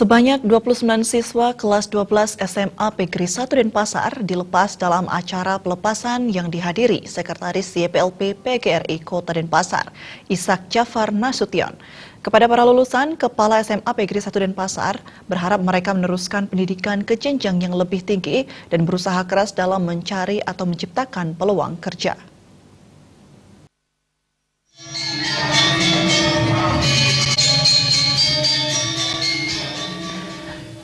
Sebanyak 29 siswa kelas 12 SMA Negeri 1 Denpasar dilepas dalam acara pelepasan yang dihadiri Sekretaris YPLP PGRI Kota Denpasar, Ishak Jafar Nasution. Kepada para lulusan, Kepala SMA Negeri 1 Denpasar berharap mereka meneruskan pendidikan ke jenjang yang lebih tinggi dan berusaha keras dalam mencari atau menciptakan peluang kerja.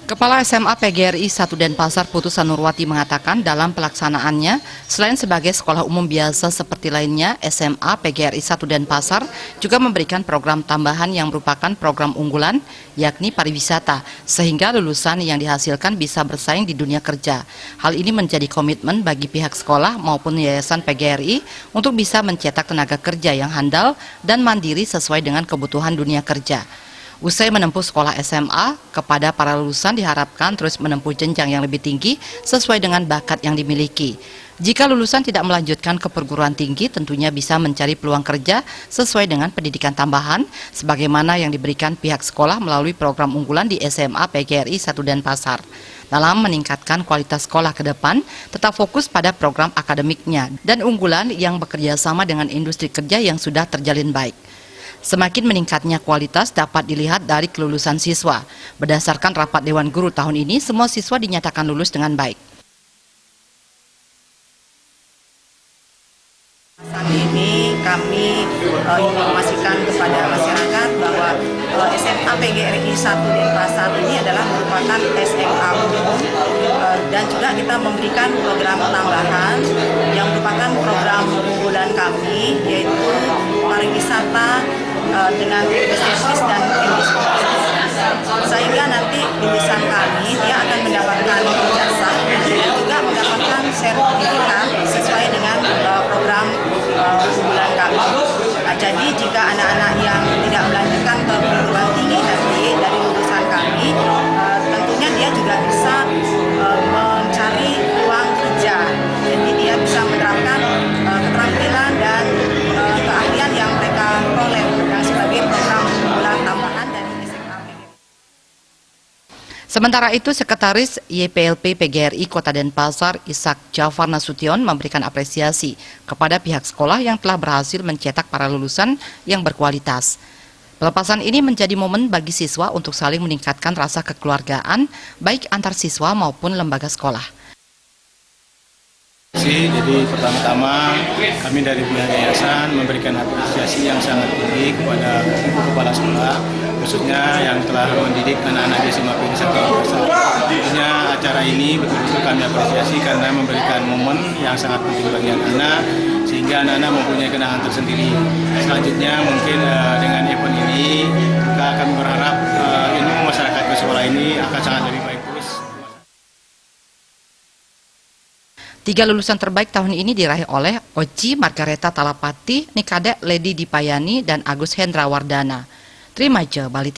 Kepala SMA PGRI 1 Denpasar Putusan Nurwati mengatakan dalam pelaksanaannya, selain sebagai sekolah umum biasa seperti lainnya, SMA PGRI 1 Denpasar juga memberikan program tambahan yang merupakan program unggulan, yakni pariwisata, sehingga lulusan yang dihasilkan bisa bersaing di dunia kerja. Hal ini menjadi komitmen bagi pihak sekolah maupun Yayasan PGRI untuk bisa mencetak tenaga kerja yang handal dan mandiri sesuai dengan kebutuhan dunia kerja. Usai menempuh sekolah SMA, kepada para lulusan diharapkan terus menempuh jenjang yang lebih tinggi sesuai dengan bakat yang dimiliki. Jika lulusan tidak melanjutkan ke perguruan tinggi, tentunya bisa mencari peluang kerja sesuai dengan pendidikan tambahan, sebagaimana yang diberikan pihak sekolah melalui program unggulan di SMA PGRI 1 Denpasar. Dalam meningkatkan kualitas sekolah ke depan, tetap fokus pada program akademiknya dan unggulan yang bekerja sama dengan industri kerja yang sudah terjalin baik. Semakin meningkatnya kualitas dapat dilihat dari kelulusan siswa. Berdasarkan rapat Dewan Guru tahun ini, semua siswa dinyatakan lulus dengan baik. Saat ini kami informasikan kepada masyarakat bahwa SMA PGRI 1 Denpasar ini adalah merupakan SMA umum dan juga kita memberikan program tambahan yang merupakan program unggulan kami, yaitu pariwisata dengan bisnis dan industri, sehingga nanti lulusan kami dia akan mendapatkan ijazah dan juga mendapatkan sertifikat sesuai dengan program unggulan kami. Jadi jika anak-anak yang tidak melanjutkan ke perguruan tinggi nanti dari lulusan kami, tentunya dia juga bisa mencari peluang kerja. Jadi dia bisa menerapkan keterampilan dan keahlian yang mereka peroleh sebagai program unggulan tambahan dari SMA. Sementara itu, Sekretaris YPLP PGRI Kota Denpasar, Ishak Jafar Nasution, memberikan apresiasi kepada pihak sekolah yang telah berhasil mencetak para lulusan yang berkualitas. Pelepasan ini menjadi momen bagi siswa untuk saling meningkatkan rasa kekeluargaan, baik antar siswa maupun lembaga sekolah. Jadi pertama-tama kami dari pihak yayasan memberikan apresiasi yang sangat tinggi kepada kepala sekolah, khususnya yang telah mendidik anak-anak di SMA PGRI 1 Denpasar. Tentunya acara ini betul-betul kami apresiasi karena memberikan momen yang sangat penting bagi anak-anak, sehingga anak-anak mempunyai kenangan tersendiri. Selanjutnya mungkin dengan event ini kami berharap ilmu masyarakat ke sekolah ini akan sangat lebih baik terus. 3 lulusan terbaik tahun ini diraih oleh Oci Margareta Talapati, Nikade Lady Dipayani, dan Agus Hendra Wardana. Terima kasih, Bali.